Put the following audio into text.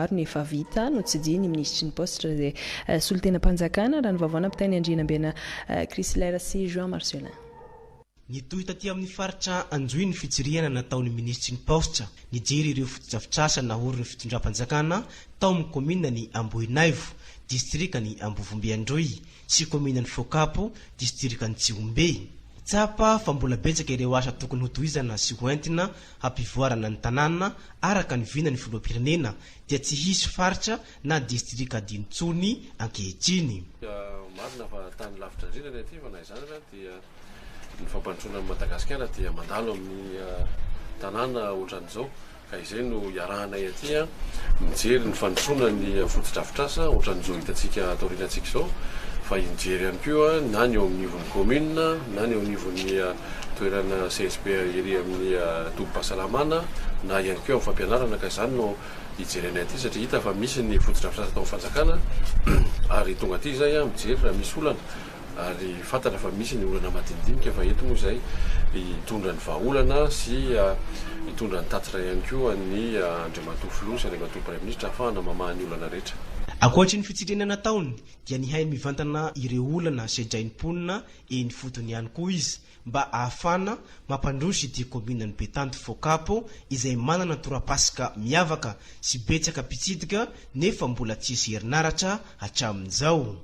ny efa vita no tsy dia ny ministry ny postre dia solon-tena-mpanjakana raha ny vaovana ampitainy Andrinambena Chrysler sy Jean Marcelin. Nitohy taty amin'ny faritra Anjoy ny fitsirihana nataon'ny ministry ny postra nijery ireo fotodrafitrasa naoriny fitondram-panjakana tao amin'ny komina ny Ambohinaivo, distrika ny Ambovombe-Androy sy komina ny Fokapo, distrika ny Tsiombe. Tsapa fa mbola betsaka ireo asa tokony hotohizana sy hoentina hampivoarana ny tanàna araka ny vina ny filoham-pirenena dia tsy hisy faritra na distrika Dintsony ankehitriny. Marina fa tany lavitra indrindra aty fa na izany dia ny fampandrosoana Madagasikara dia mandalo amin'ny tanàna ohatran'izao ka izay no iarahanay aty mijery ny fandrosoana ny fotodrafitrasa ohatran'izao hitantsika taorinantsika izao fa injery ihany koa na ny eo amin'ny nivon'ny commune na ny eo nivon'ny toerana CSP ery amin'ny tobim-pahasalamana na ihany koa amin'ny fampianarana ka izany no ijerenay aty satria hita fa misy ny fotodrafitrasa tao fanjakana ary tonga aty izay mijery raha misy olana ary fantatra fa misy ny olana madinidinika fa eto moa izay hitondra ny vahaolana sy hitondra ny tatitra ihany koa ny Andriamatoa Filoha sy Andriamatoa Premier Ministre ahafahana mamaha ny olana rehetra. Ankoatry ny fitsirenana taony dia nihainy mivantana ireo olana sedraim-ponina eny fotony ihany koa izy mba ahafana mampandroso ity kominan'ny Betanty Fokapo izay manana torapasika miavaka sy betsaka mpitsidika nefa mbola tsisy herinaratra hatramin'izao.